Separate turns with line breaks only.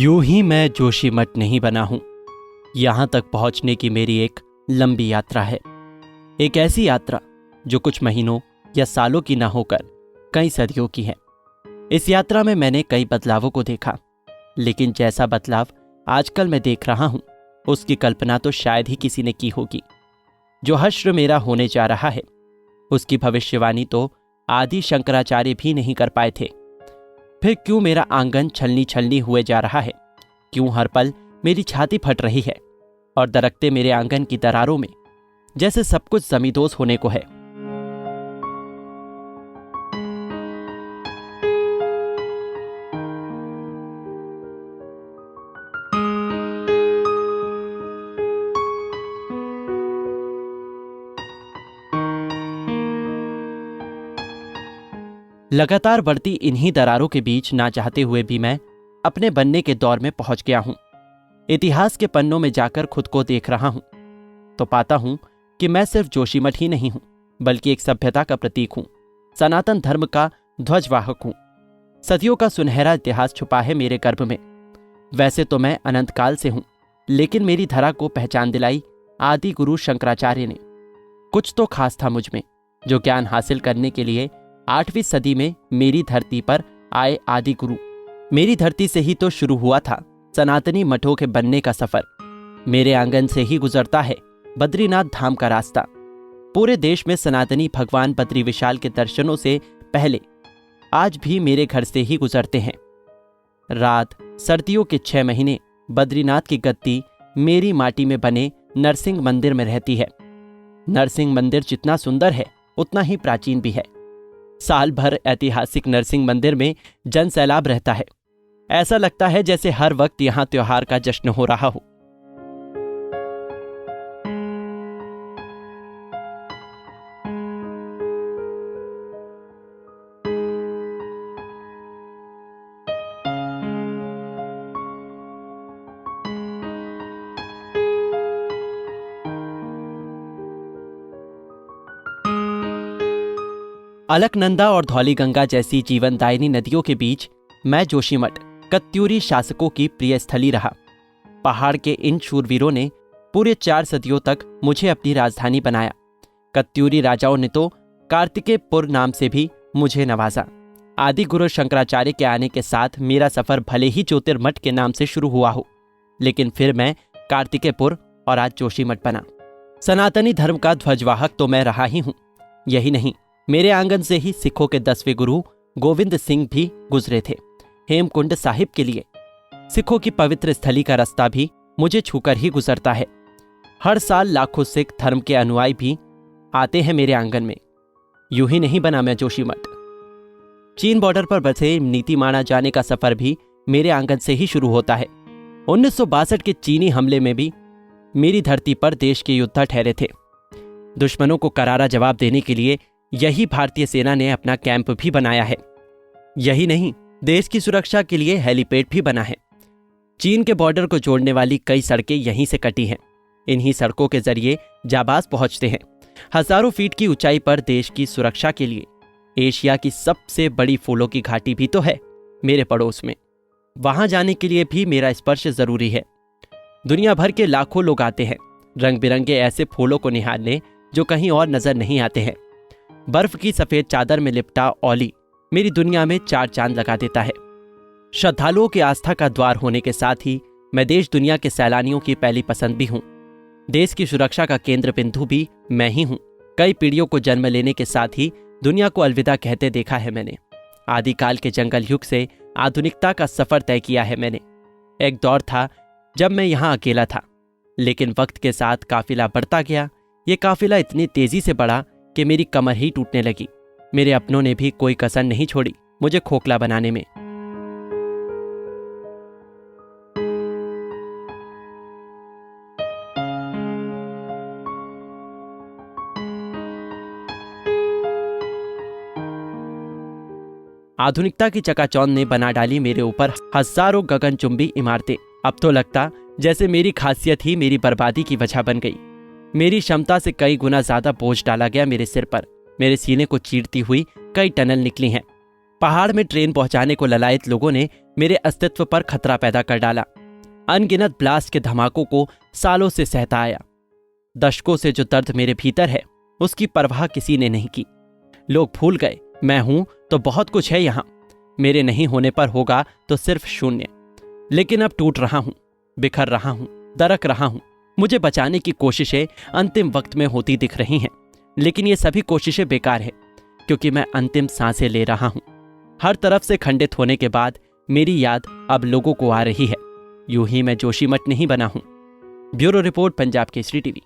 यूं ही मैं जोशीमठ नहीं बना हूं। यहां तक पहुंचने की मेरी एक लंबी यात्रा है। एक ऐसी यात्रा जो कुछ महीनों या सालों की ना होकर कई सदियों की है। इस यात्रा में मैंने कई बदलावों को देखा, लेकिन जैसा बदलाव आजकल मैं देख रहा हूं उसकी कल्पना तो शायद ही किसी ने की होगी। जो हश्र मेरा होने जा रहा है उसकी भविष्यवाणी तो आदि शंकराचार्य भी नहीं कर पाए थे। फिर क्यों मेरा आंगन छलनी छलनी हुए जा रहा है? क्यों हर पल मेरी छाती फट रही है और दरकते मेरे आंगन की दरारों में जैसे सब कुछ जमींदोज होने को है। लगातार बढ़ती इन्हीं दरारों के बीच ना चाहते हुए भी मैं अपने बनने के दौर में पहुंच गया हूं। इतिहास के पन्नों में जाकर खुद को देख रहा हूं तो पाता हूं कि मैं सिर्फ जोशीमठ ही नहीं हूं, बल्कि एक सभ्यता का प्रतीक हूं, सनातन धर्म का ध्वजवाहक हूं। सदियों का सुनहरा इतिहास छुपा है मेरे गर्भ में। वैसे तो मैं अनंत काल से हूं, लेकिन मेरी धरा को पहचान दिलाई आदि गुरु शंकराचार्य ने। कुछ तो खास था मुझ में, जो ज्ञान हासिल करने के लिए 8वीं सदी में मेरी धरती पर आए आदि गुरु। मेरी धरती से ही तो शुरू हुआ था सनातनी मठों के बनने का सफर। मेरे आंगन से ही गुजरता है बद्रीनाथ धाम का रास्ता। पूरे देश में सनातनी भगवान बद्री विशाल के दर्शनों से पहले आज भी मेरे घर से ही गुजरते हैं। रात सर्दियों के 6 महीने बद्रीनाथ की गद्दी मेरी माटी में बने नरसिंह मंदिर में रहती है। नरसिंह मंदिर जितना सुंदर है उतना ही प्राचीन भी है। साल भर ऐतिहासिक नरसिंह मंदिर में जन सैलाब रहता है। ऐसा लगता है जैसे हर वक्त यहां त्योहार का जश्न हो रहा हो। अलकनंदा और धौलीगंगा जैसी जीवनदायिनी नदियों के बीच मैं जोशीमठ कत्यूरी शासकों की प्रिय स्थली रहा। पहाड़ के इन शूरवीरों ने पूरे 4 सदियों तक मुझे अपनी राजधानी बनाया। कत्यूरी राजाओं ने तो कार्तिकेयपुर नाम से भी मुझे नवाजा। आदि गुरु शंकराचार्य के आने के साथ मेरा सफर भले ही ज्योतिर्मठ के नाम से शुरू हुआ हो, लेकिन फिर मैं कार्तिकेयपुर और आज जोशीमठ बना। सनातनी धर्म का ध्वजवाहक तो मैं रहा ही हूं। यही नहीं, मेरे आंगन से ही सिखों के 10वें गुरु गोविंद सिंह भी गुजरे थे हेमकुंड साहिब के लिए। सिखों की पवित्र स्थली का रास्ता भी मुझे छूकर ही गुजरता है। हर साल लाखों सिख धर्म के अनुयायी भी आते हैं मेरे आंगन में। यूं ही नहीं बना मैं जोशीमठ। चीन बॉर्डर पर बसे नीतिमाणा जाने का सफर भी मेरे आंगन से ही शुरू होता है। 1962 के चीनी हमले में भी मेरी धरती पर देश के योद्धा ठहरे थे। दुश्मनों को करारा जवाब देने के लिए यही भारतीय सेना ने अपना कैंप भी बनाया है। यही नहीं, देश की सुरक्षा के लिए हेलीपैड भी बना है। चीन के बॉर्डर को जोड़ने वाली कई सड़कें यहीं से कटी हैं। इन्हीं सड़कों के जरिए जाबाज पहुंचते हैं। हजारों फीट की ऊंचाई पर देश की सुरक्षा के लिए एशिया की सबसे बड़ी फूलों की घाटी भी तो है मेरे पड़ोस में। वहां जाने के लिए भी मेरा स्पर्श जरूरी है। दुनिया भर के लाखों लोग आते हैं रंग बिरंगे ऐसे फूलों को निहारने जो कहीं और नजर नहीं आते हैं। बर्फ की सफेद चादर में लिपटा ओली मेरी दुनिया में 4 चांद लगा देता है। श्रद्धालुओं की आस्था का द्वार होने के साथ ही मैं देश दुनिया के सैलानियों की पहली पसंद भी हूं। देश की सुरक्षा का केंद्र बिंदु भी मैं ही हूं। कई पीढ़ियों को जन्म लेने के साथ ही दुनिया को अलविदा कहते देखा है मैंने। आदिकाल के जंगल युग से आधुनिकता का सफर तय किया है मैंने। एक दौर था जब मैं यहां अकेला था, लेकिन वक्त के साथ काफिला बढ़ता गया। ये काफिला इतनी तेजी से बढ़ा कि मेरी कमर ही टूटने लगी। मेरे अपनों ने भी कोई कसर नहीं छोड़ी मुझे खोखला बनाने में। आधुनिकता की चकाचौंध ने बना डाली मेरे ऊपर हजारों गगनचुंबी इमारतें। अब तो लगता जैसे मेरी खासियत ही मेरी बर्बादी की वजह बन गई। मेरी क्षमता से कई गुना ज्यादा बोझ डाला गया मेरे सिर पर। मेरे सीने को चीरती हुई कई टनल निकली हैं। पहाड़ में ट्रेन पहुंचाने को ललायत लोगों ने मेरे अस्तित्व पर खतरा पैदा कर डाला। अनगिनत ब्लास्ट के धमाकों को सालों से सहता आया। दशकों से जो दर्द मेरे भीतर है उसकी परवाह किसी ने नहीं की। लोग भूल गए मैं हूं तो बहुत कुछ है यहां, मेरे नहीं होने पर होगा तो सिर्फ शून्य। लेकिन अब टूट रहा हूं, बिखर रहा हूं, दरक रहा हूं। मुझे बचाने की कोशिशें अंतिम वक्त में होती दिख रही हैं, लेकिन ये सभी कोशिशें बेकार है क्योंकि मैं अंतिम सांसें ले रहा हूं। हर तरफ से खंडित होने के बाद मेरी याद अब लोगों को आ रही है। यूं ही मैं जोशीमठ नहीं बना हूं। Bureau report, Punjab Kesari TV.